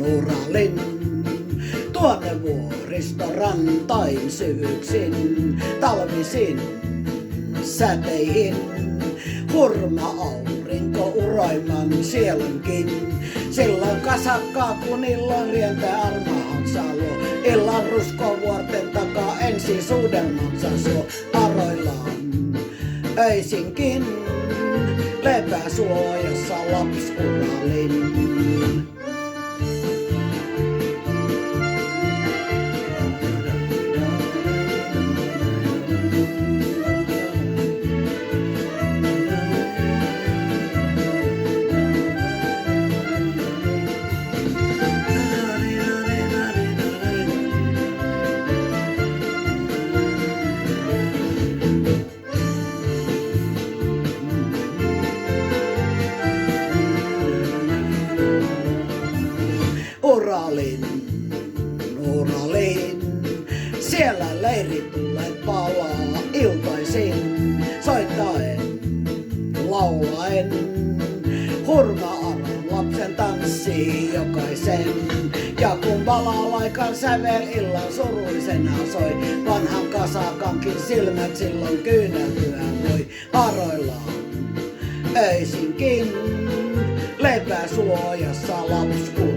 uralin. Tuonne vuoristorantain syvyksin, talvisin säteihin. Hurma aurinko uroiman sielunkin. Silloin kasakkaa kun illoin rientää armahansa luo. Illan ruskovuorten takaa ensi suudelmansa suo. Aroillaan öisinkin lepää suojassa lapsuralin. Uralin, siellä leiritulleet palaa iltaisin, soittaen, laulaen. Hurma-aron lapsen tanssii jokaisen, ja kun valalaikan sävel illan suruisena soi, vanhan kasakankin silmät silloin kyyneltyä voi. Aroillaan öisinkin lepää suojassa lapsku.